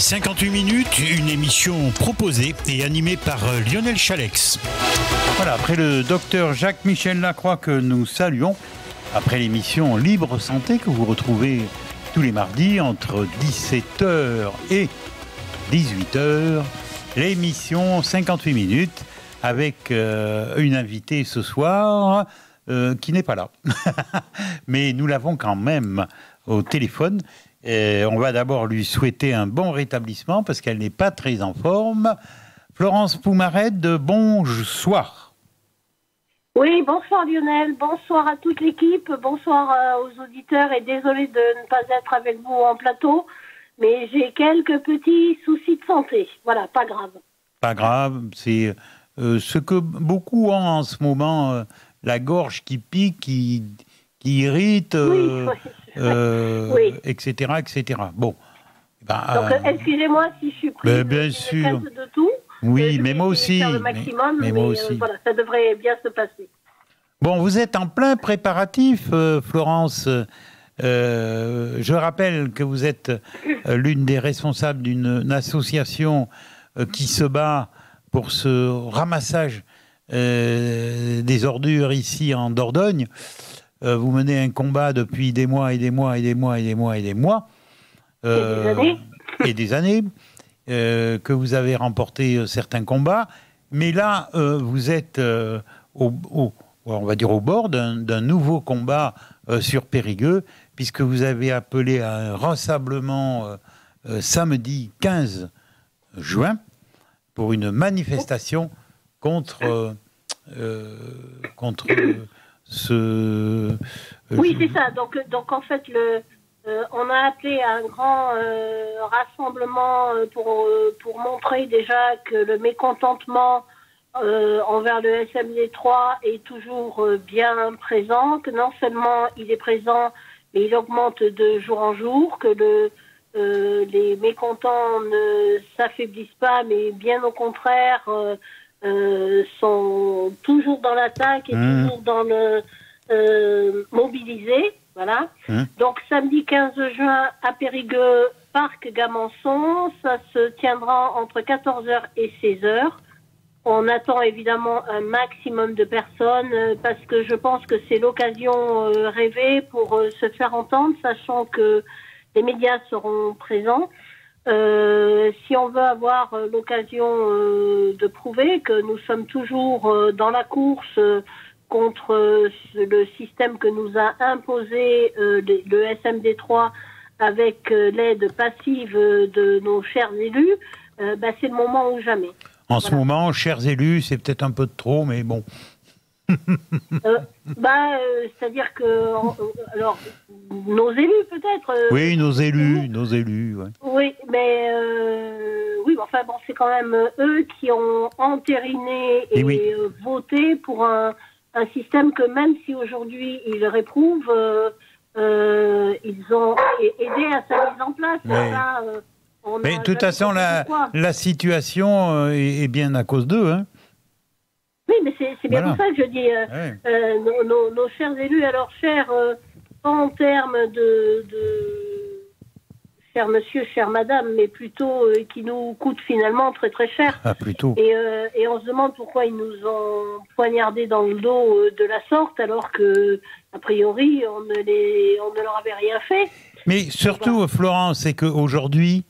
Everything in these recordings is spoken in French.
58 minutes, une émission proposée et animée par Lionel Chalex. Voilà, après le docteur Jacques-Michel Lacroix que nous saluons, après l'émission Libre Santé que vous retrouvez tous les mardis entre 17h et 18h, l'émission 58 minutes avec une invitée ce soir qui n'est pas là. Mais nous l'avons quand même au téléphone. On va d'abord lui souhaiter un bon rétablissement parce qu'elle n'est pas très en forme. Florence Poumaret, bonsoir. Oui, bonsoir Lionel, bonsoir à toute l'équipe, bonsoir aux auditeurs et désolé de ne pas être avec vous en plateau, mais j'ai quelques petits soucis de santé. Voilà, pas grave. Pas grave, c'est ce que beaucoup ont en ce moment, la gorge qui pique, qui irrite, oui. etc., etc. Bon. Donc, excusez-moi si je suis pris bien sûr. de tout. Oui, mais moi aussi. Faire le maximum, mais moi aussi. voilà, ça devrait bien se passer. Bon, vous êtes en plein préparatif, Florence. Je rappelle que vous êtes l'une des responsables d'une association qui se bat pour ce ramassage des ordures ici en Dordogne. Vous menez un combat depuis des mois et des mois et des mois et des mois et des mois. Et des années. Que vous avez remporté certains combats, mais là, vous êtes on va dire au bord d'un nouveau combat sur Périgueux, puisque vous avez appelé à un rassemblement samedi 15 juin pour une manifestation contre ce... Oui, c'est ça. Donc en fait, on a appelé à un grand rassemblement pour montrer déjà que le mécontentement envers le SMD3 est toujours bien présent, que non seulement il est présent, mais il augmente de jour en jour, que les mécontents ne s'affaiblissent pas, mais bien au contraire sont toujours dans l'attaque et toujours dans le mobilisés. Voilà. Donc, samedi 15 juin à Périgueux, Parc Gamançon, ça se tiendra entre 14h et 16h. On attend évidemment un maximum de personnes parce que je pense que c'est l'occasion rêvée pour se faire entendre, sachant que les médias seront présents. Si on veut avoir l'occasion de prouver que nous sommes toujours dans la course contre le système que nous a imposé le SMD3 avec l'aide passive de nos chers élus, c'est le moment ou jamais. En ce moment, chers élus, c'est peut-être un peu de trop, mais bon. C'est-à-dire que... alors, nos élus, peut-être... oui, nos élus, ouais. Oui, mais... c'est quand même eux qui ont entériné et voté pour un système que même si aujourd'hui ils réprouvent, ils ont aidé à sa mise en place. Mais de toute façon, la situation est bien à cause d'eux. Hein. Oui, mais c'est bien pour ça que je dis nos chers élus, alors chers, pas en termes de cher monsieur, chère madame, mais plutôt qui nous coûtent finalement très très cher. Ah, plutôt. Et on se demande pourquoi ils nous ont poignardés dans le dos de la sorte, alors que a priori on ne leur avait rien fait. Mais surtout, Florence, c'est qu'aujourd'hui,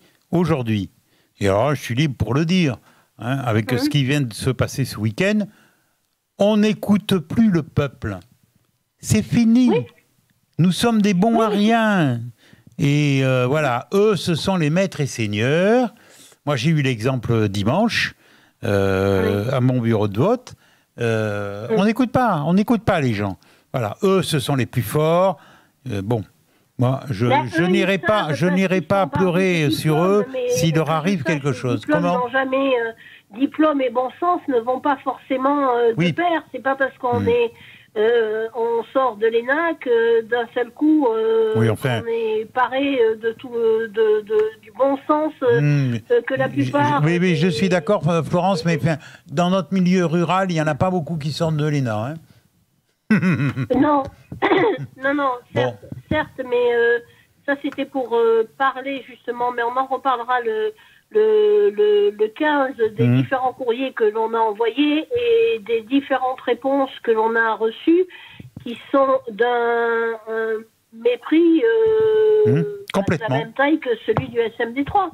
et alors je suis libre pour le dire, hein, avec ce qui vient de se passer ce week-end, on n'écoute plus le peuple. C'est fini. Oui. Nous sommes des bons à rien. Et voilà, eux, ce sont les maîtres et seigneurs. Moi, j'ai eu l'exemple dimanche à mon bureau de vote. On n'écoute pas les gens. Voilà, eux, ce sont les plus forts. Moi, je n'irai pas pleurer sur eux s'il leur arrive quelque chose. Comment jamais diplôme et bon sens ne vont pas forcément de pair. C'est pas parce qu'on on sort de l'ENAC d'un seul coup on est paré de tout du bon sens que la plupart. Oui, je suis d'accord, Florence, mais dans notre milieu rural, il n'y en a pas beaucoup qui sortent de l'ENA. Hein. Non, certes, mais ça c'était pour parler justement, mais on en reparlera le 15 des différents courriers que l'on a envoyés et des différentes réponses que l'on a reçues qui sont d'un mépris de la même taille que celui du SMD3.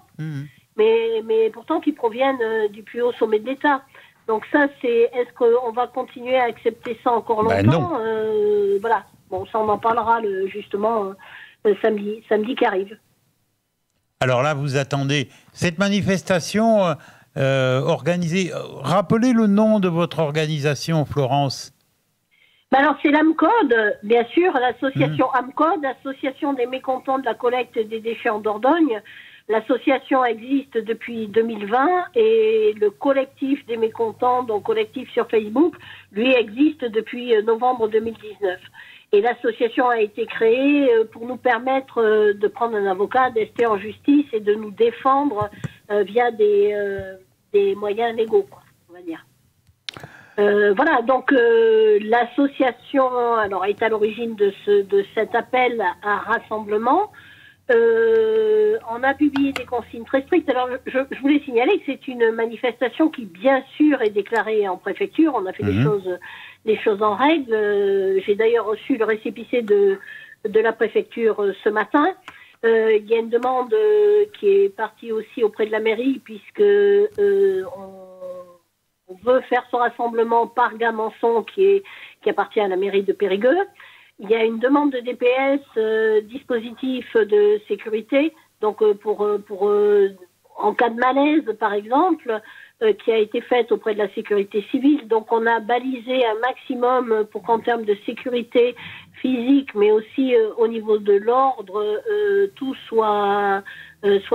Mais pourtant qui proviennent du plus haut sommet de l'État. Donc ça, est-ce qu'on va continuer à accepter ça encore longtemps? Voilà. Bon, ça on en parlera justement samedi qui arrive. Alors là, vous attendez cette manifestation organisée. Rappelez le nom de votre organisation, Florence. Alors c'est l'AMCODE, bien sûr, l'association AMCODE, Association des mécontents de la collecte des déchets en Dordogne. L'association existe depuis 2020 et le collectif des mécontents, donc collectif sur Facebook, lui existe depuis novembre 2019. Et l'association a été créée pour nous permettre de prendre un avocat, d'ester en justice et de nous défendre via des moyens légaux, quoi, on va dire. Voilà, donc l'association alors est à l'origine de cet appel à rassemblement. On a publié des consignes très strictes. Alors, je voulais signaler que c'est une manifestation qui, bien sûr, est déclarée en préfecture. On a fait des choses en règle. J'ai d'ailleurs reçu le récépissé de la préfecture ce matin. Il y a une demande qui est partie aussi auprès de la mairie, puisque on veut faire ce rassemblement par Gamançon qui appartient à la mairie de Périgueux. Il y a une demande de DPS, dispositif de sécurité, donc en cas de malaise, par exemple, qui a été faite auprès de la sécurité civile. Donc on a balisé un maximum pour qu'en termes de sécurité physique, mais aussi au niveau de l'ordre, tout soit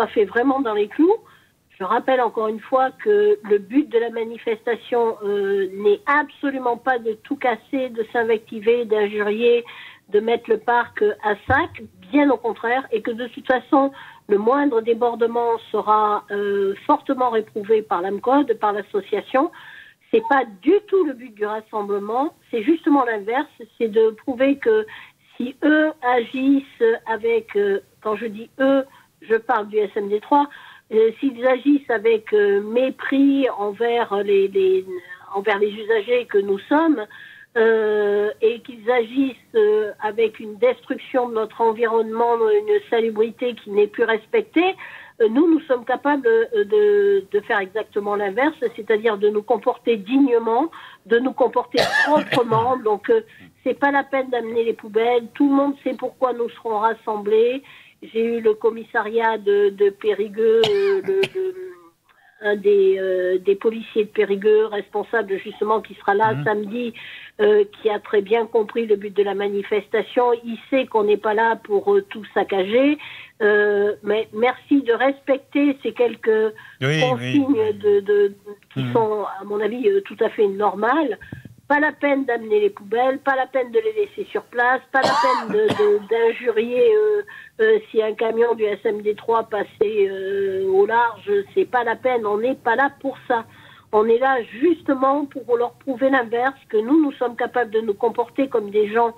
fait vraiment dans les clous. Je rappelle encore une fois que le but de la manifestation n'est absolument pas de tout casser, de s'invectiver, d'injurier, de mettre le parc à sac, bien au contraire, et que de toute façon, le moindre débordement sera fortement réprouvé par l'AMCODE, par l'association. C'est pas du tout le but du rassemblement, c'est justement l'inverse, c'est de prouver que si eux agissent avec, quand je dis eux, je parle du SMD3, s'ils agissent avec mépris envers les usagers que nous sommes et qu'ils agissent avec une destruction de notre environnement, une salubrité qui n'est plus respectée, nous sommes capables de faire exactement l'inverse, c'est-à-dire de nous comporter dignement, de nous comporter proprement. Donc c'est pas la peine d'amener les poubelles, tout le monde sait pourquoi nous serons rassemblés. J'ai eu le commissariat de Périgueux, un des policiers de Périgueux, responsable justement, qui sera là samedi, qui a très bien compris le but de la manifestation. Il sait qu'on n'est pas là pour tout saccager, mais merci de respecter ces quelques consignes qui sont, à mon avis, tout à fait normales. Pas la peine d'amener les poubelles, pas la peine de les laisser sur place, pas la peine d'injurier si un camion du SMD3 passait au large, c'est pas la peine, on n'est pas là pour ça. On est là justement pour leur prouver l'inverse, que nous sommes capables de nous comporter comme des gens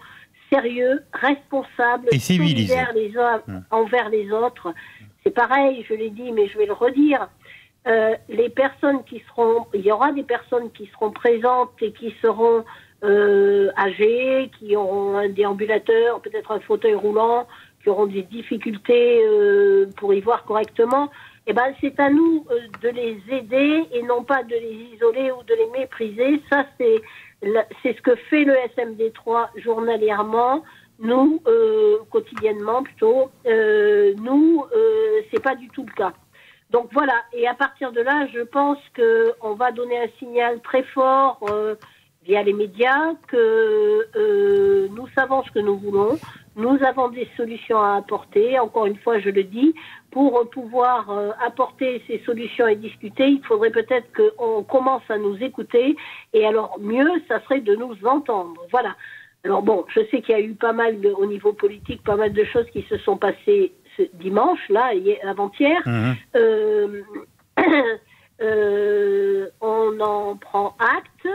sérieux, responsables, et civilisés solidaires les uns envers les autres. C'est pareil, je l'ai dit, mais je vais le redire. Les personnes qui seront, il y aura des personnes qui seront présentes et qui seront âgées, qui auront un déambulateur, peut-être un fauteuil roulant, qui auront des difficultés pour y voir correctement. Eh ben, c'est à nous de les aider et non pas de les isoler ou de les mépriser. Ça, c'est ce que fait le SMD3 journalièrement. Nous, quotidiennement plutôt, c'est pas du tout le cas. Donc voilà, et à partir de là, je pense qu'on va donner un signal très fort via les médias que nous savons ce que nous voulons, nous avons des solutions à apporter, encore une fois je le dis, pour pouvoir apporter ces solutions et discuter, il faudrait peut-être qu'on commence à nous écouter, et alors mieux, ça serait de nous entendre. Voilà. Alors bon, je sais qu'il y a eu pas mal, au niveau politique, pas mal de choses qui se sont passées ce dimanche, là, avant-hier. On en prend acte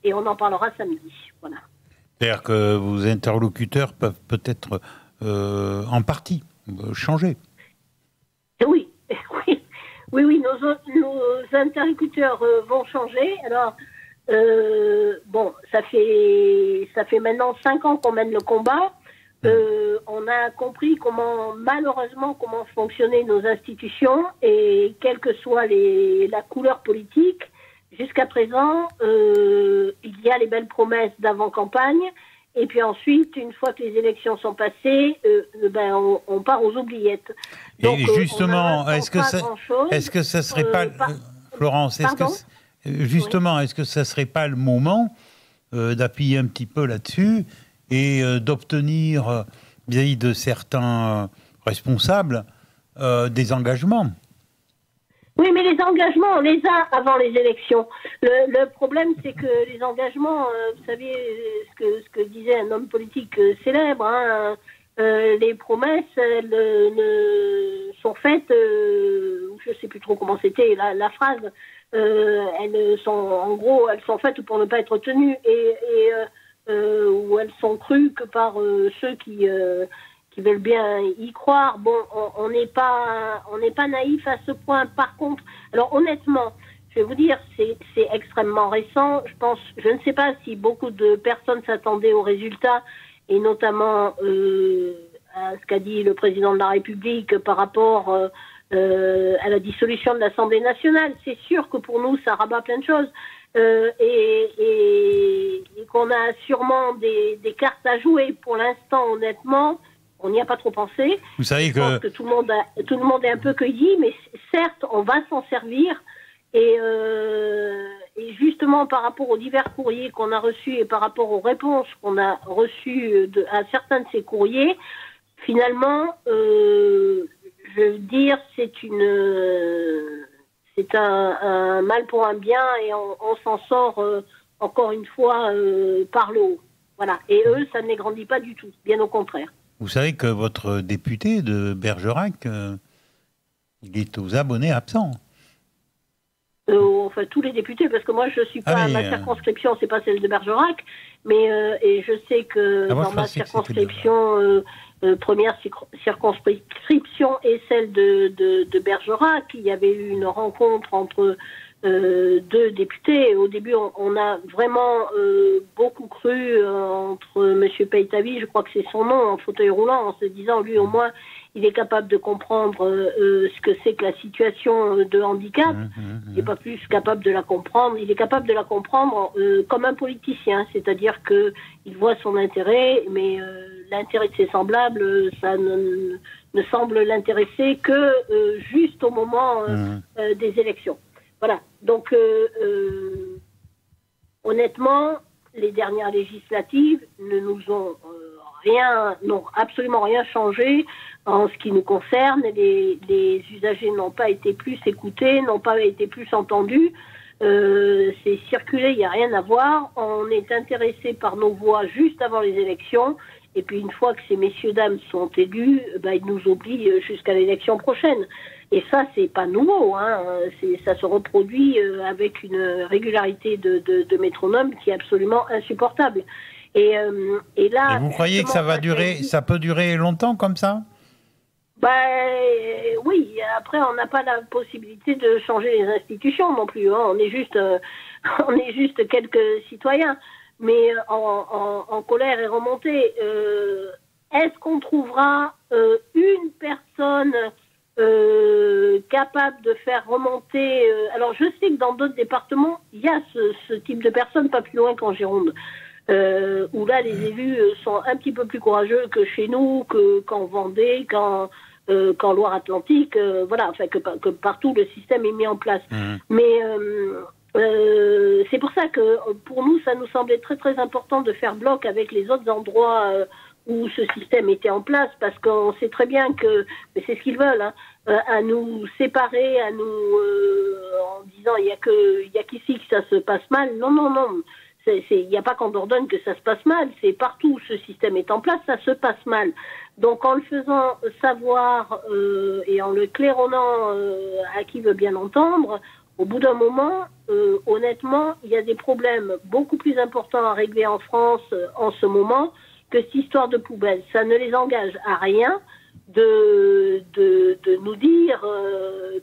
et on en parlera samedi. Voilà. C'est-à-dire que vos interlocuteurs peuvent peut-être en partie changer. Oui, oui, nos interlocuteurs vont changer. Alors, bon, ça fait maintenant 5 ans qu'on mène le combat. On a compris malheureusement comment fonctionnaient nos institutions, et quelle que soit la couleur politique, jusqu'à présent, il y a les belles promesses d'avant-campagne, et puis ensuite, une fois que les élections sont passées, on part aux oubliettes. Donc, et justement, est-ce que ça serait pas, Florence, est-ce que ça serait pas le moment d'appuyer un petit peu là-dessus et d'obtenir vis-à-vis de certains responsables des engagements? Oui, mais les engagements, on les a avant les élections. Le problème, c'est que les engagements, vous savez ce que disait un homme politique célèbre, hein, les promesses, elles sont faites, je ne sais plus trop comment c'était la phrase, elles sont faites pour ne pas être tenues, ou elles sont crues que par ceux qui veulent bien y croire. Bon, on n'est pas naïf à ce point. Par contre, alors honnêtement, je vais vous dire, c'est extrêmement récent. Je ne sais pas si beaucoup de personnes s'attendaient aux résultats, et notamment à ce qu'a dit le président de la République par rapport à la dissolution de l'Assemblée nationale. C'est sûr que pour nous, ça rabat plein de choses. Et qu'on a sûrement des cartes à jouer. Pour l'instant, honnêtement, on n'y a pas trop pensé. Vous savez Je pense que tout le monde est un peu cueilli, mais certes, on va s'en servir. Et justement, par rapport aux divers courriers qu'on a reçus et par rapport aux réponses qu'on a reçues à certains de ces courriers, finalement, je veux dire, c'est un mal pour un bien, et on s'en sort encore une fois par le haut. Voilà. Et eux, ça ne les grandit pas du tout, bien au contraire. Vous savez que votre député de Bergerac, il est aux abonnés absents. Enfin, tous les députés, parce que moi, je ne suis pas ma circonscription, c'est pas celle de Bergerac, mais et je sais que dans ma circonscription, première circonscription est celle de Bergerac, il y avait eu une rencontre entre deux députés. Au début, on a vraiment beaucoup cru entre M. Peytavi, je crois que c'est son nom, en fauteuil roulant, en se disant, lui au moins, il est capable de comprendre ce que c'est que la situation de handicap. Il n'est pas plus capable de la comprendre. Il est capable de la comprendre comme un politicien, c'est-à-dire qu'il voit son intérêt, mais l'intérêt de ses semblables, ça ne semble l'intéresser que juste au moment des élections. Voilà. Donc, honnêtement, les dernières législatives n'ont absolument rien changé en ce qui nous concerne. Les usagers n'ont pas été plus écoutés, n'ont pas été plus entendus. C'est circulé, il n'y a rien à voir. On est intéressé par nos voix juste avant les élections. Et puis une fois que ces messieurs-dames sont élus, ils nous oublient jusqu'à l'élection prochaine. Et ça, c'est pas nouveau, hein. Ça se reproduit avec une régularité de métronome qui est absolument insupportable. Et là, vous croyez que ça peut durer longtemps comme ça? Oui. Après, on n'a pas la possibilité de changer les institutions non plus. Hein. On est juste quelques citoyens, mais en colère et remontée. Est-ce qu'on trouvera une personne capable de faire remonter... alors, je sais que dans d'autres départements, il y a ce type de personnes, pas plus loin qu'en Gironde. Où là, les élus sont un petit peu plus courageux que chez nous, qu'en Vendée, qu'en Loire-Atlantique, voilà, enfin que partout le système est mis en place. Mais c'est pour ça que pour nous, ça nous semblait très très important de faire bloc avec les autres endroits où ce système était en place, parce qu'on sait très bien que, mais c'est ce qu'ils veulent, hein, à nous séparer, en disant il y a qu'ici que ça se passe mal. Non. Il n'y a pas qu'en Dordogne que ça se passe mal, c'est partout où ce système est en place, ça se passe mal. Donc en le faisant savoir et en le claironnant à qui veut bien l'entendre, au bout d'un moment, honnêtement, il y a des problèmes beaucoup plus importants à régler en France en ce moment que cette histoire de poubelle, ça ne les engage à rien de nous dire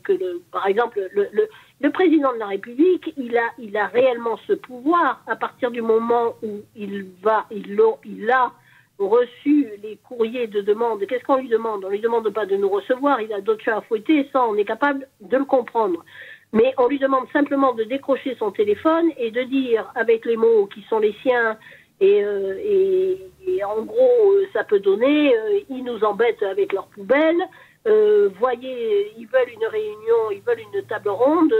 que, par exemple, le président de la République, il a réellement ce pouvoir à partir du moment où il a reçu les courriers de demande. Qu'est-ce qu'on lui demande? On lui demande pas de nous recevoir, il a d'autres chats à fouetter, et ça, on est capable de le comprendre. Mais on lui demande simplement de décrocher son téléphone et de dire, avec les mots qui sont les siens, et en gros, ça peut donner, ils nous embêtent avec leurs poubelles, voyez, ils veulent une réunion, ils veulent une table ronde,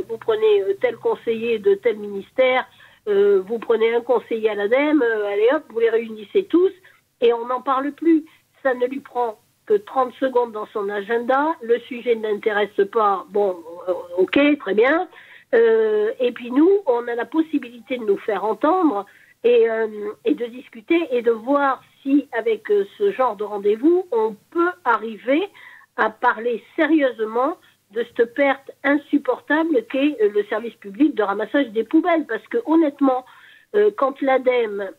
vous prenez tel conseiller de tel ministère, vous prenez un conseiller à l'ADEME, allez hop, vous les réunissez tous, et on n'en parle plus. Ça ne lui prend que 30 secondes dans son agenda, le sujet ne l'intéresse pas, ok, très bien, et puis nous, on a la possibilité de nous faire entendre et de discuter et de voir si, avec ce genre de rendez-vous, on peut arriver à parler sérieusement de cette perte insupportable qu'est le service public de ramassage des poubelles. Parce que honnêtement, quand l'ADEME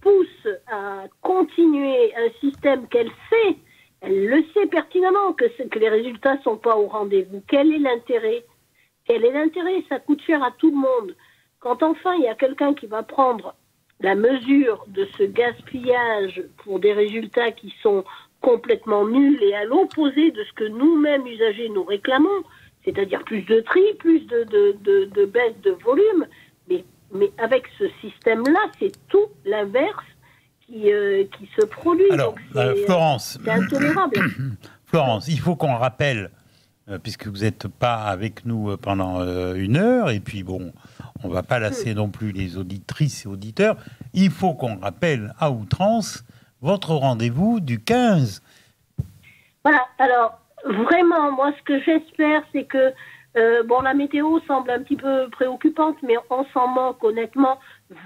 pousse à continuer un système qu'elle sait, elle le sait pertinemment que les résultats ne sont pas au rendez-vous. Quel est l'intérêt? Quel est l'intérêt? Ça coûte cher à tout le monde. Quand enfin il y a quelqu'un qui va prendre la mesure de ce gaspillage pour des résultats qui sont complètement nuls et à l'opposé de ce que nous-mêmes usagers nous réclamons, c'est-à-dire plus de tri, plus de baisse de volume, mais avec ce système-là, c'est tout l'inverse qui se produit. Alors, Florence, c'est intolérable. Florence, il faut qu'on rappelle, puisque vous n'êtes pas avec nous pendant une heure, et puis bon, on ne va pas lasser non plus les auditrices et auditeurs, il faut qu'on rappelle à outrance votre rendez-vous du 15. Voilà, alors vraiment, moi ce que j'espère, c'est que la météo semble un petit peu préoccupante, mais on s'en manque honnêtement.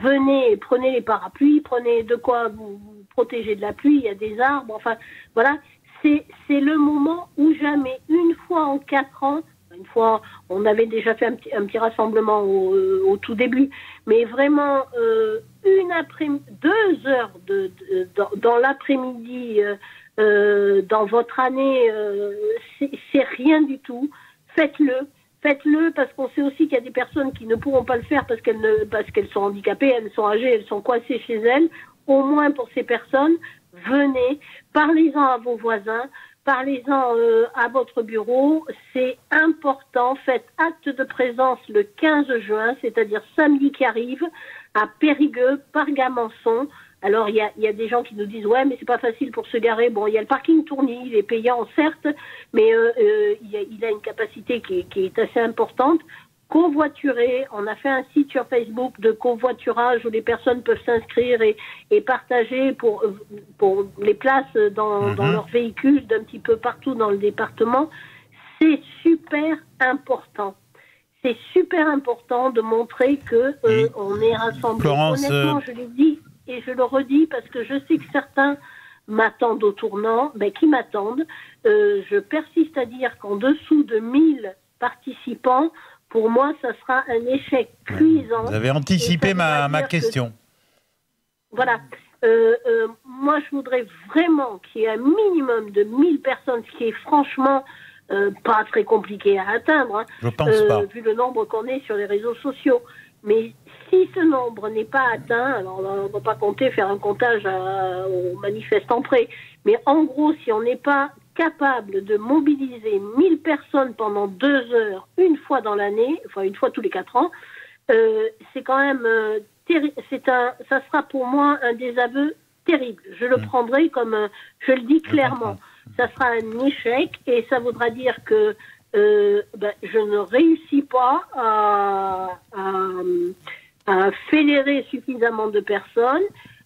Venez, prenez les parapluies, prenez de quoi vous protéger de la pluie, il y a des arbres, enfin voilà, c'est le moment où jamais, une fois en 4 ans, une fois, on avait déjà fait un petit rassemblement au tout début, mais vraiment 2 heures dans l'après-midi, dans votre année, c'est rien du tout. Faites-le parce qu'on sait aussi qu'il y a des personnes qui ne pourront pas le faire parce qu'elles sont handicapées, elles sont âgées, elles sont coincées chez elles. Au moins pour ces personnes, venez, parlez-en à vos voisins. Parlez-en à votre bureau, c'est important. Faites acte de présence le 15 juin, c'est-à-dire samedi qui arrive, à Périgueux, Pargamançon. Alors, il y a des gens qui nous disent « Ouais, mais c'est pas facile pour se garer. » Bon, il y a le parking Tourny, il est payant, certes, mais il a une capacité qui est assez importante. Covoiturer, on a fait un site sur Facebook de covoiturage où les personnes peuvent s'inscrire et partager pour les places dans leur véhicule d'un petit peu partout dans le département. C'est super important. C'est super important de montrer que on est rassemblés. Florence, honnêtement, je l'ai dit et je le redis parce que je sais que certains m'attendent au tournant, qui m'attendent. Je persiste à dire qu'en dessous de 1000 participants, pour moi, ça sera un échec cuisant. Vous avez anticipé ma question. Voilà. Moi, je voudrais vraiment qu'il y ait un minimum de 1000 personnes, ce qui est franchement pas très compliqué à atteindre. Hein, je pense pas. Vu le nombre qu'on est sur les réseaux sociaux. Mais si ce nombre n'est pas atteint, alors on ne va pas faire un comptage aux manifestants près, mais en gros, si on n'est pas capable de mobiliser 1000 personnes pendant 2 heures, une fois dans l'année, enfin une fois tous les 4 ans, c'est quand même ça sera pour moi un désaveu terrible. Je le prendrai comme, je le dis clairement, ça sera un échec et ça voudra dire que je ne réussis pas à fédérer suffisamment de personnes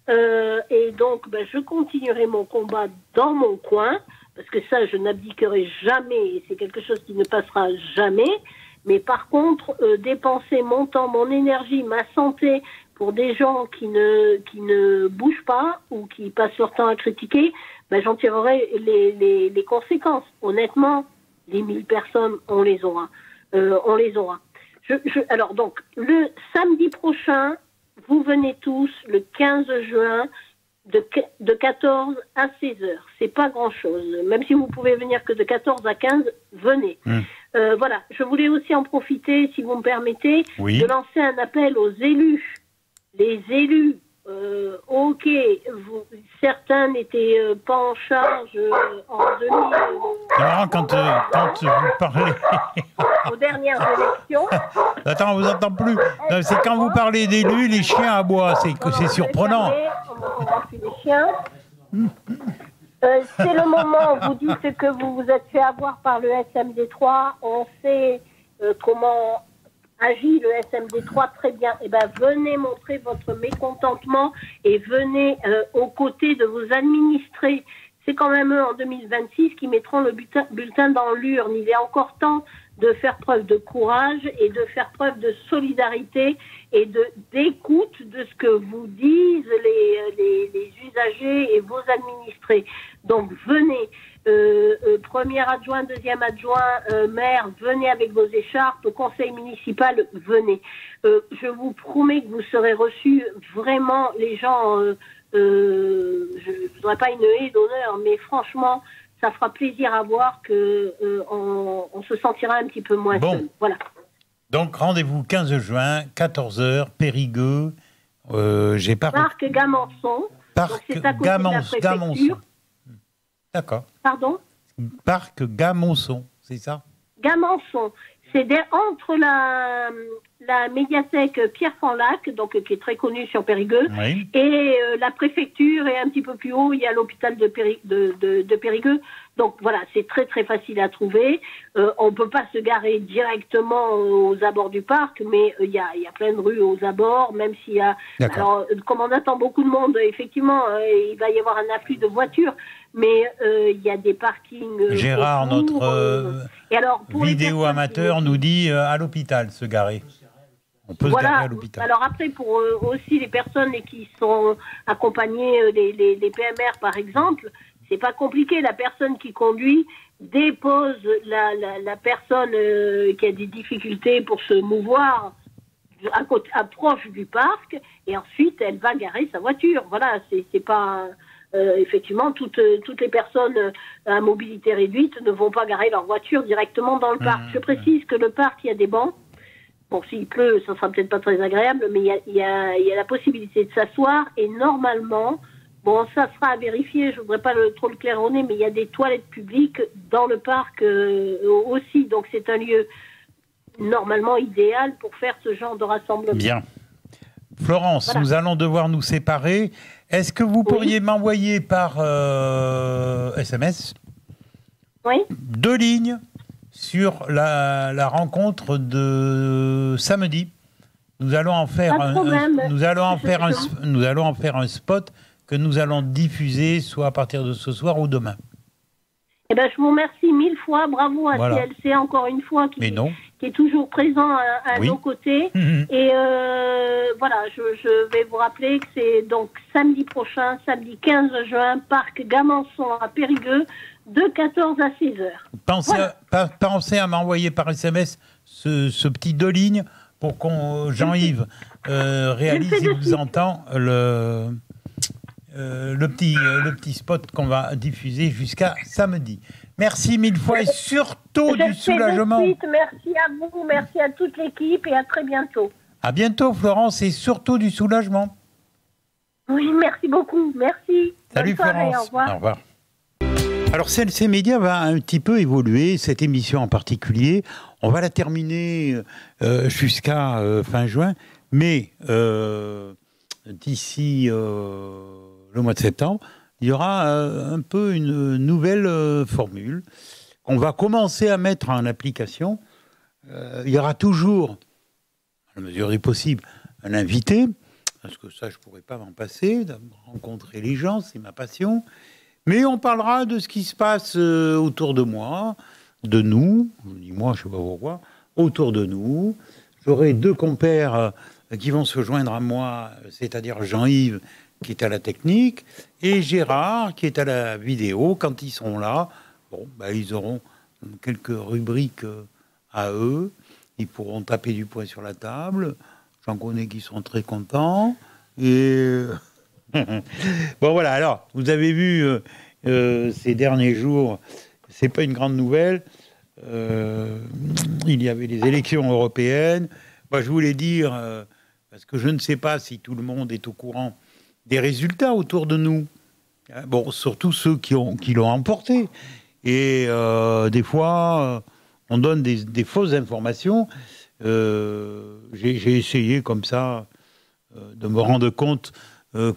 et donc je continuerai mon combat dans mon coin. Parce que ça, je n'abdiquerai jamais, et c'est quelque chose qui ne passera jamais. Mais par contre, dépenser mon temps, mon énergie, ma santé pour des gens qui ne bougent pas ou qui passent leur temps à critiquer, j'en tirerai les conséquences. Honnêtement, les 1000 personnes, on les aura. On les aura. Alors donc, le samedi prochain, vous venez tous le 15 juin de 14 à 16 heures. C'est pas grand-chose. Même si vous pouvez venir que de 14 à 15, venez. Voilà. Je voulais aussi en profiter, si vous me permettez, de lancer un appel aux élus. Les élus, ok, certains n'étaient pas en charge en 2000. C'est marrant quand vous parlez. Aux dernières élections. Attends, on vous entend plus. Non, c'est quand vous parlez d'élus, les chiens aboient. C'est surprenant. On va plus les chiens. C'est le moment où vous dites que vous vous êtes fait avoir par le SMD3. On sait comment agit le SMD3 très bien. Eh ben, venez montrer votre mécontentement et venez aux côtés de vos administrés. C'est quand même eux, en 2026, qui mettront le bulletin dans l'urne. Il est encore temps de faire preuve de courage et de faire preuve de solidarité et d'écoute de ce que vous disent les usagers et vos administrés. Donc venez, premier adjoint, deuxième adjoint, maire, venez avec vos écharpes, au conseil municipal, venez. Je vous promets que vous serez reçus vraiment, les gens, je ne voudrais pas une haie d'honneur, mais franchement, ça fera plaisir à voir que on se sentira un petit peu moins seul. Voilà. Donc, rendez-vous 15 juin, 14h, Périgueux. Parc Gamançon. Parc Gamançon. D'accord. Pardon? Parc Gamançon, c'est ça? Gamançon. C'est entre la médiathèque Pierre Fanlac, donc qui est très connue sur Périgueux, et la préfecture, et un petit peu plus haut, il y a l'hôpital de Périgueux. Donc voilà, c'est très très facile à trouver. On peut pas se garer directement aux abords du parc, mais il y a plein de rues aux abords, même s'il y a... Alors, comme on attend beaucoup de monde, effectivement, il va y avoir un afflux de voitures, mais il y a des parkings... Gérard, notre vidéo amateur, nous dit à l'hôpital se garer. On peut se garer à l'hôpital. Alors après, pour aussi les personnes qui sont accompagnées, les PMR par exemple, c'est pas compliqué. La personne qui conduit dépose la personne qui a des difficultés pour se mouvoir proche du parc, et ensuite elle va garer sa voiture. Voilà, c'est pas... effectivement, toutes les personnes à mobilité réduite ne vont pas garer leur voiture directement dans le parc. Je précise que le parc, il y a des bancs. Bon, s'il pleut, ça sera peut-être pas très agréable, mais il y a la possibilité de s'asseoir, et normalement, bon, ça sera à vérifier, je voudrais pas trop le claironner, mais il y a des toilettes publiques dans le parc aussi, donc c'est un lieu normalement idéal pour faire ce genre de rassemblement. Bien. Florence, nous allons devoir nous séparer. Est-ce que vous pourriez m'envoyer par SMS 2 lignes sur la rencontre de samedi? Nous allons en faire un spot que nous allons diffuser soit à partir de ce soir ou demain. Eh ben, je vous remercie 1000 fois. Bravo à CLC encore une fois qui est toujours présent à nos côtés. Et voilà, je vais vous rappeler que c'est donc samedi prochain, samedi 15 juin, parc Gamançon à Périgueux, de 14 à 16 heures. Pensez à m'envoyer par SMS ce petit 2 lignes pour qu'on Jean-Yves réalise et vous entend le petit spot qu'on va diffuser jusqu'à samedi. Merci 1000 fois et surtout du soulagement. Merci à vous, merci à toute l'équipe et à très bientôt. À bientôt Florence et surtout du soulagement. Oui, merci beaucoup, merci. Salut Florence. Au revoir. Au revoir. Alors CLC Média va un petit peu évoluer, cette émission en particulier. On va la terminer jusqu'à fin juin, mais d'ici le mois de septembre, il y aura un peu une nouvelle formule qu'on va commencer à mettre en application. Il y aura toujours, à la mesure du possible, un invité, parce que ça, je ne pourrais pas m'en passer, de rencontrer les gens, c'est ma passion. Mais on parlera de ce qui se passe autour de moi, de nous, je dis moi, je ne sais pas pourquoi, autour de nous. J'aurai 2 compères qui vont se joindre à moi, c'est-à-dire Jean-Yves, qui est à la technique, et Gérard, qui est à la vidéo. Quand ils seront là, ils auront quelques rubriques à eux. Ils pourront taper du poing sur la table. j'en connais qui sont très contents. Et bon, voilà. Alors, vous avez vu ces derniers jours, c'est pas une grande nouvelle. Il y avait les élections européennes. Moi, je voulais dire, parce que je ne sais pas si tout le monde est au courant des résultats autour de nous. Bon, surtout ceux qui l'ont emporté. Et des fois, on donne des fausses informations. J'ai essayé comme ça de me rendre compte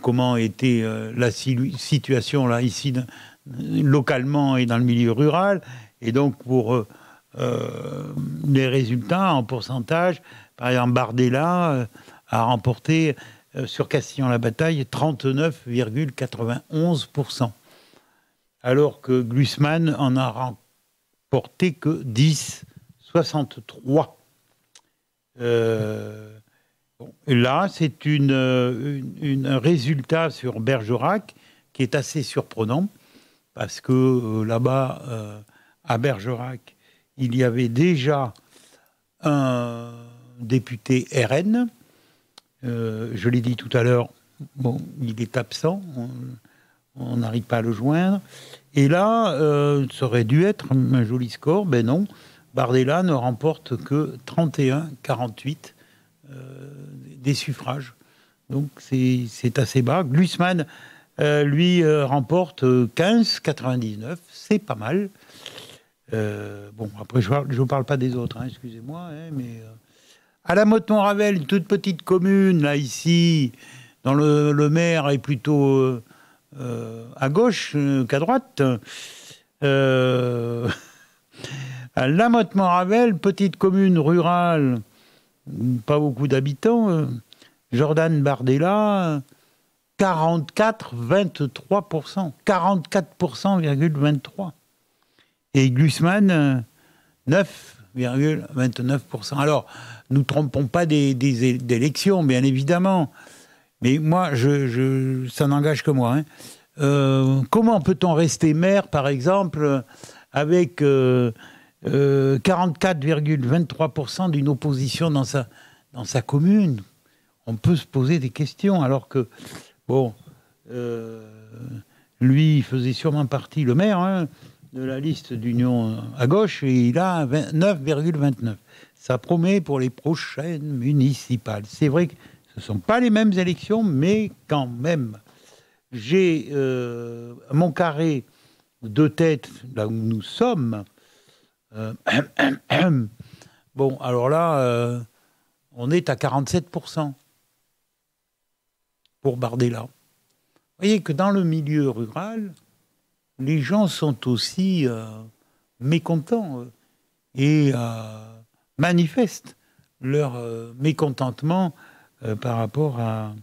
comment était la situation là, ici, localement et dans le milieu rural. Et donc, pour les résultats en pourcentage, par exemple, Bardella a remporté sur Castillon-la-Bataille 39,91%, alors que Glucksmann en a remporté que 10,63%. Et là, c'est un résultat sur Bergerac qui est assez surprenant, parce que là-bas, à Bergerac, il y avait déjà un député RN. Je l'ai dit tout à l'heure, bon, il est absent, on n'arrive pas à le joindre. Et là, ça aurait dû être un joli score, ben non. Bardella ne remporte que 31,48 des suffrages. Donc c'est assez bas. Glucksmann, lui, remporte 15,99. C'est pas mal. Bon, après, je ne parle pas des autres, hein, excusez-moi, hein, mais... À la Motte-Montravel, une toute petite commune, là, ici, dont le maire est plutôt à gauche qu'à droite. À la Motte-Montravel, petite commune rurale, pas beaucoup d'habitants, Jordan Bardella, 44,23%. 44,23%. Et Glucksmann, 9,29%. Alors, nous ne trompons pas d'élections, bien évidemment. Mais moi, ça n'engage que moi. Hein. Comment peut-on rester maire, par exemple, avec 44,23% d'une opposition dans sa commune? On peut se poser des questions, alors que, bon, lui, il faisait sûrement partie, le maire, hein, de la liste d'union à gauche, et il a 9,29. Ça promet pour les prochaines municipales. C'est vrai que ce ne sont pas les mêmes élections, mais quand même. J'ai mon carré de tête, là où nous sommes. Bon, alors là, on est à 47% pour Bardella. Vous voyez que dans le milieu rural, les gens sont aussi mécontents et manifestent leur mécontentement par rapport à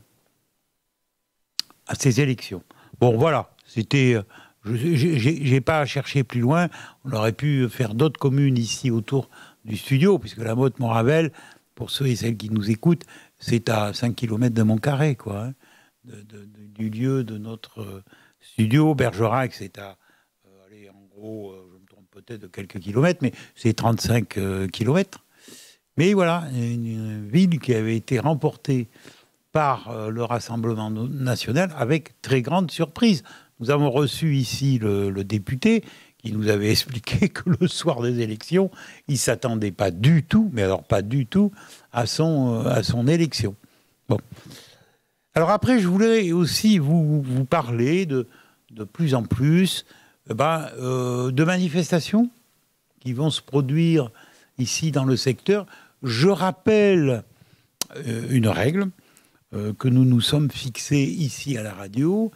ces élections. Bon, voilà, c'était... j'ai pas cherché plus loin. On aurait pu faire d'autres communes ici autour du studio, puisque la Motte-Montravel, pour ceux et celles qui nous écoutent, c'est à 5 km de Montcarré, quoi, hein, du lieu de notre studio. Bergerac, c'est à, allez, en gros, je me trompe peut-être de quelques kilomètres, mais c'est 35 kilomètres. Mais voilà, une ville qui avait été remportée par le Rassemblement national avec très grande surprise. Nous avons reçu ici le député qui nous avait expliqué que le soir des élections, il ne s'attendait pas du tout, mais alors pas du tout, à son élection. Bon. Alors après, je voulais aussi vous parler de plus en plus de manifestations qui vont se produire ici dans le secteur. Je rappelle une règle que nous nous sommes fixés ici à la radio.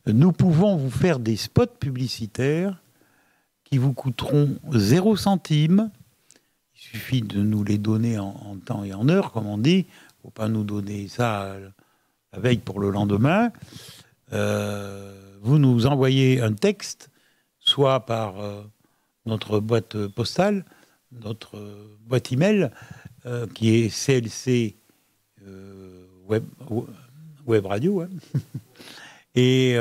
Nous pouvons vous faire des spots publicitaires qui vous coûteront 0 centime. Il suffit de nous les donner en temps et en heure, comme on dit. Il ne faut pas nous donner ça la veille pour le lendemain. Vous nous envoyez un texte, soit par notre boîte postale, notre boîte email, qui est CLC Web Radio, hein. Et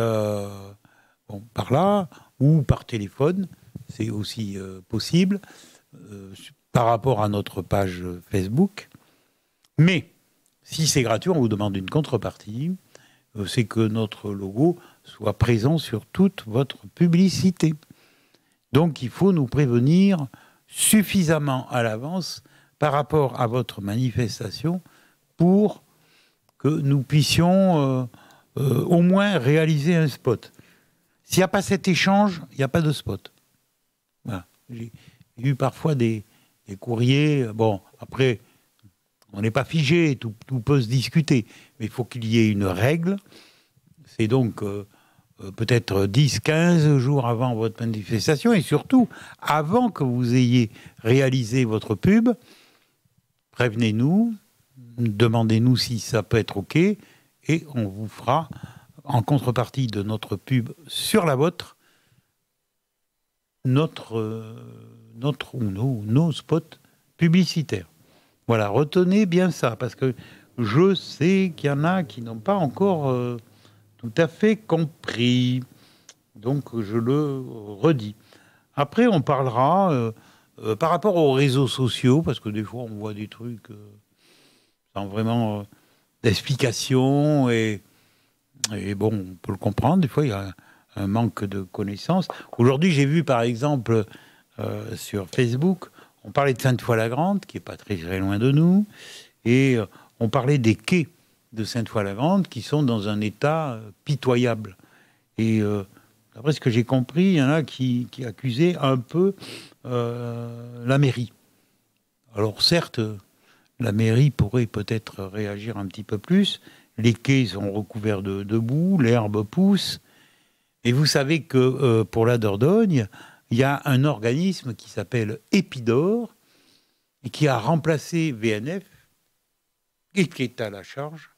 bon, par là, ou par téléphone, c'est aussi possible, par rapport à notre page Facebook. Mais Si c'est gratuit, on vous demande une contrepartie. C'est que notre logo soit présent sur toute votre publicité. Donc, il faut nous prévenir suffisamment à l'avance par rapport à votre manifestation pour que nous puissions au moins réaliser un spot. S'il n'y a pas cet échange, il n'y a pas de spot. Voilà. J'ai eu parfois des courriers. Bon, après, on n'est pas figé, tout peut se discuter. Mais il faut qu'il y ait une règle. C'est donc peut-être 10-15 jours avant votre manifestation et surtout, avant que vous ayez réalisé votre pub, prévenez-nous, demandez-nous si ça peut être OK et on vous fera, en contrepartie de notre pub sur la vôtre, nos spots publicitaires. Voilà, retenez bien ça, parce que je sais qu'il y en a qui n'ont pas encore tout à fait compris. Donc, je le redis. Après, on parlera par rapport aux réseaux sociaux, parce que des fois, on voit des trucs sans vraiment d'explication. Et bon, on peut le comprendre. Des fois, il y a un manque de connaissances. Aujourd'hui, j'ai vu, par exemple, sur Facebook, on parlait de Sainte-Foy-la-Grande, qui n'est pas très, très loin de nous, et on parlait des quais de Sainte-Foy-la-Grande qui sont dans un état pitoyable. Et d'après ce que j'ai compris, il y en a qui accusaient un peu la mairie. Alors certes, la mairie pourrait peut-être réagir un petit peu plus. Les quais sont recouverts de boue, l'herbe pousse. Et vous savez que pour la Dordogne, il y a un organisme qui s'appelle Épidor et qui a remplacé VNF et qui est à la charge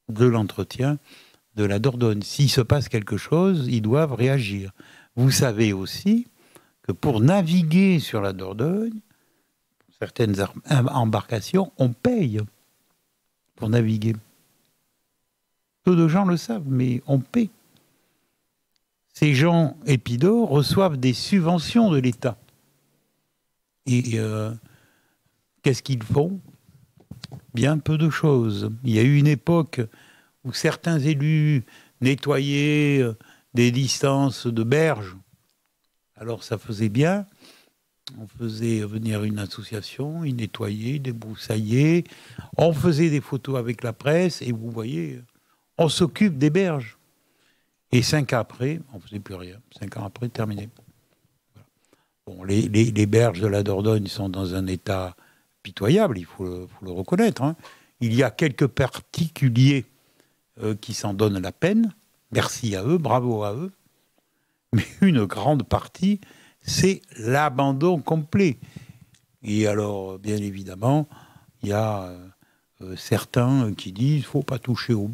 de l'entretien de la Dordogne. S'il se passe quelque chose, ils doivent réagir. Vous savez aussi que pour naviguer sur la Dordogne, certaines embarcations, on paye pour naviguer. Peu de gens le savent, mais on paie. Ces gens Épidor reçoivent des subventions de l'État. Et qu'est-ce qu'ils font? Bien peu de choses. Il y a eu une époque où certains élus nettoyaient des distances de berges. Alors ça faisait bien. On faisait venir une association, ils nettoyaient, débrousaillaient. On faisait des photos avec la presse et vous voyez, on s'occupe des berges. Et 5 ans après, on ne faisait plus rien. 5 ans après, terminé. Bon, les berges de la Dordogne sont dans un état pitoyable, il faut le reconnaître. Hein. Il y a quelques particuliers qui s'en donnent la peine. Merci à eux, bravo à eux. Mais une grande partie, c'est l'abandon complet. Et alors, bien évidemment, il y a certains qui disent qu'il ne faut pas toucher aux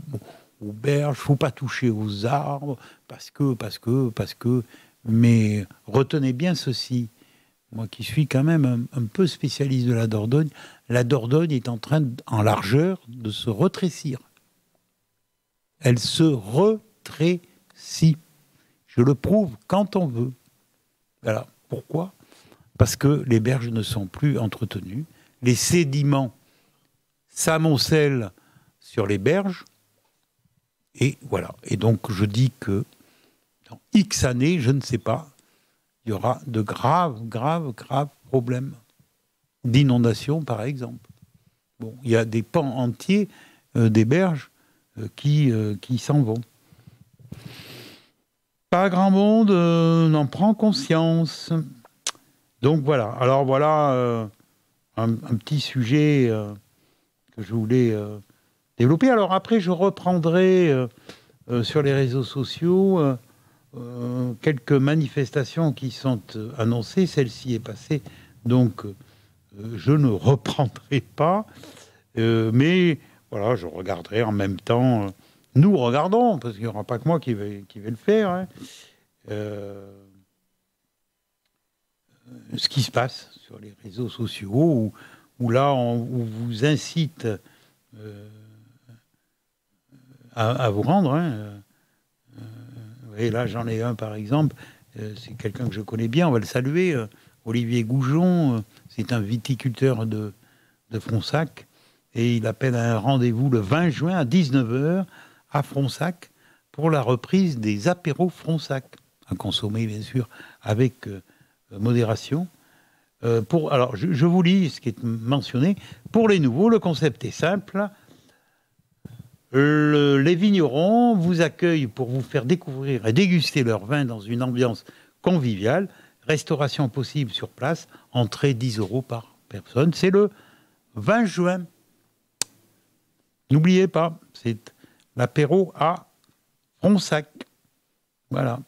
berges, il ne faut pas toucher aux arbres, parce que... Mais retenez bien ceci. Moi qui suis quand même un peu spécialiste de la Dordogne est en train, en largeur, de se rétrécir. Elle se rétrécit. Je le prouve quand on veut. Voilà. Pourquoi? Parce que les berges ne sont plus entretenues. Les sédiments s'amoncellent sur les berges. Et voilà. Et donc, je dis que dans X années, je ne sais pas, il y aura de graves problèmes d'inondation, par exemple. Bon, il y a des pans entiers des berges qui s'en vont. Pas grand monde n'en prend conscience. Donc voilà. Alors voilà un petit sujet que je voulais développer. Alors après, je reprendrai sur les réseaux sociaux quelques manifestations qui sont annoncées. Celle-ci est passée, donc je ne reprendrai pas. Mais voilà, je regarderai en même temps. Nous regardons, parce qu'il n'y aura pas que moi qui vais le faire, hein, ce qui se passe sur les réseaux sociaux, où là, on vous incite à vous rendre. Hein. Et là, j'en ai un, par exemple, c'est quelqu'un que je connais bien, on va le saluer, Olivier Goujon, c'est un viticulteur de Fronsac, et il appelle à un rendez-vous le 20 juin à 19h à Fronsac pour la reprise des apéros Fronsac, à consommer bien sûr avec modération. Alors, je vous lis ce qui est mentionné. Pour les nouveaux, le concept est simple. Les vignerons vous accueillent pour vous faire découvrir et déguster leur vin dans une ambiance conviviale. Restauration possible sur place. Entrée 10 € par personne. C'est le 20 juin. N'oubliez pas, c'est l'apéro à Fronsac. Voilà.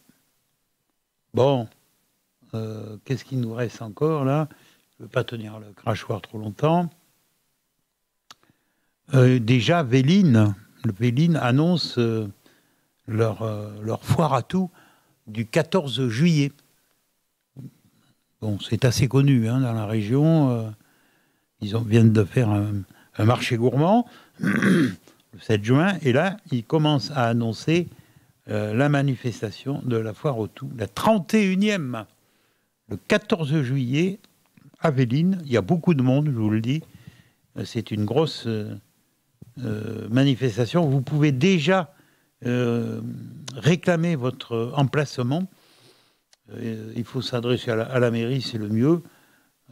Bon. Qu'est-ce qu'il nous reste encore là? Je ne veux pas tenir le crachoir trop longtemps. Déjà, Véline annonce leur foire à tout du 14 juillet. Bon, c'est assez connu dans la région. Ils viennent de faire un marché gourmand le 7 juin. Et là, ils commencent à annoncer la manifestation de la foire au tout, la 31e. Le 14 juillet, à Véline, il y a beaucoup de monde, je vous le dis. C'est une grosse manifestation. Vous pouvez déjà réclamer votre emplacement. Il faut s'adresser à la mairie, c'est le mieux.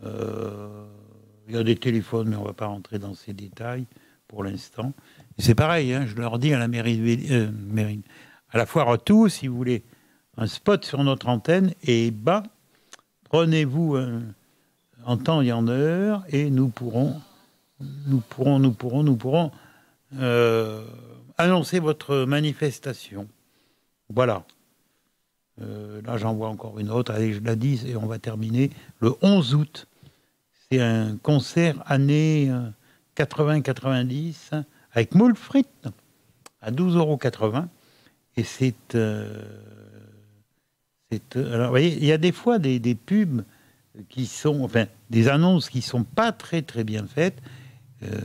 Il y a des téléphones, mais on ne va pas rentrer dans ces détails pour l'instant. C'est pareil, je leur dis à la mairie, à la foire à tout, si vous voulez un spot sur notre antenne, et prenez-vous en temps et en heure, et nous pourrons annoncer votre manifestation. Voilà. Là, j'en vois encore une autre. Allez, je la dis, et on va terminer. Le 11 août, c'est un concert années 80-90, avec moule frites, à 12,80 €. Et alors, vous voyez, il y a des fois des pubs qui sont, enfin, des annonces qui sont pas très très bien faites.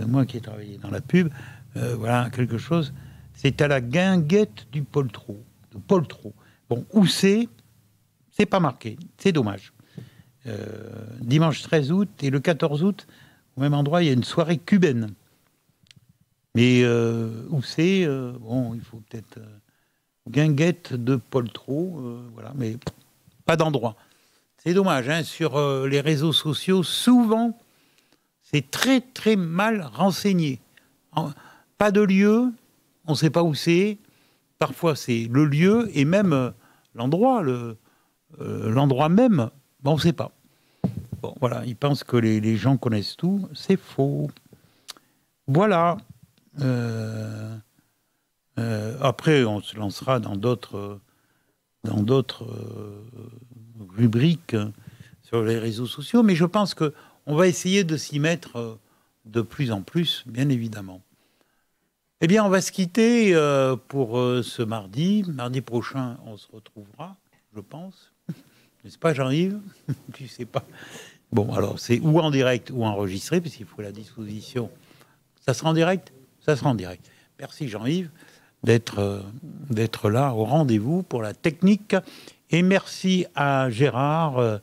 Moi qui ai travaillé dans la pub, voilà quelque chose. C'est à la guinguette du Poltrot, de Poltrot. Bon, où c'est pas marqué. C'est dommage. Dimanche 13 août et le 14 août, au même endroit, il y a une soirée cubaine. Mais où c'est bon, il faut peut-être guinguette de Poltrot, voilà, mais pas d'endroit. C'est dommage, sur les réseaux sociaux, souvent, c'est très très mal renseigné. Pas de lieu, on ne sait pas où c'est. Parfois, c'est le lieu et même l'endroit, l'endroit même, on ne sait pas. Bon, voilà, ils pensent que les gens connaissent tout. C'est faux. Voilà. Après, on se lancera dans d'autres rubriques sur les réseaux sociaux, mais je pense qu'on va essayer de s'y mettre de plus en plus, bien évidemment. Eh bien, on va se quitter pour ce mardi. Mardi prochain, on se retrouvera, je pense. N'est-ce pas, Jean-Yves? Tu sais pas. Bon, alors, c'est ou en direct ou enregistré, puisqu'il faut la disposition. Ça sera en direct? Ça sera en direct. Merci, Jean-Yves, d'être là au rendez-vous pour la technique. Et merci à Gérard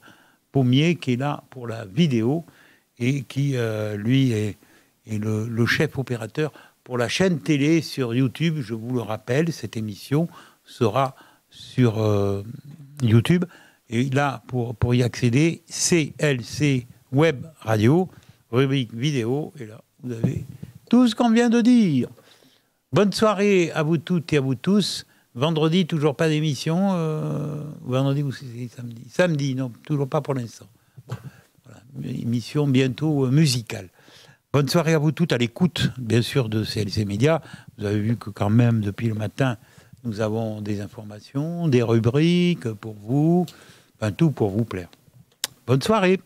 Pommier, qui est là pour la vidéo et qui, lui, est le chef opérateur pour la chaîne télé sur YouTube. Je vous le rappelle, cette émission sera sur YouTube. Et là, pour y accéder, CLC Web Radio, rubrique vidéo. Et là, vous avez tout ce qu'on vient de dire. Bonne soirée à vous toutes et à vous tous. Vendredi, toujours pas d'émission. Vendredi ou c'est samedi? Samedi, non, toujours pas pour l'instant. Bon, voilà, émission bientôt musicale. Bonne soirée à vous toutes, à l'écoute, bien sûr, de CLC Média. Vous avez vu que quand même, depuis le matin, nous avons des informations, des rubriques pour vous, enfin tout pour vous plaire. Bonne soirée.